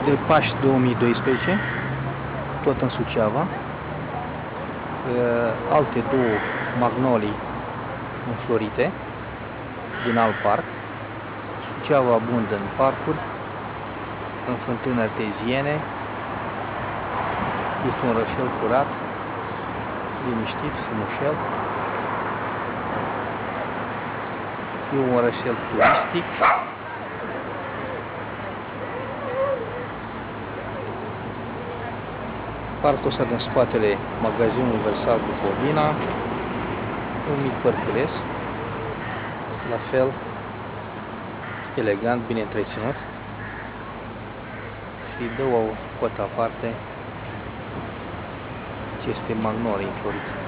de Paști 2012, tot în Suceava. Alte două magnolii înflorite din alt parc. Suceava abundă în parcuri, în fântâni arteziene. Este un rășel curat, liniștit, frumușel. E un rășel turistic. Parcul ăsta din spatele magazinului Universal Bucovina, un mic părculeț, la fel elegant, bine întreținut, și dă o cotă aparte aceste magnolii înflorite.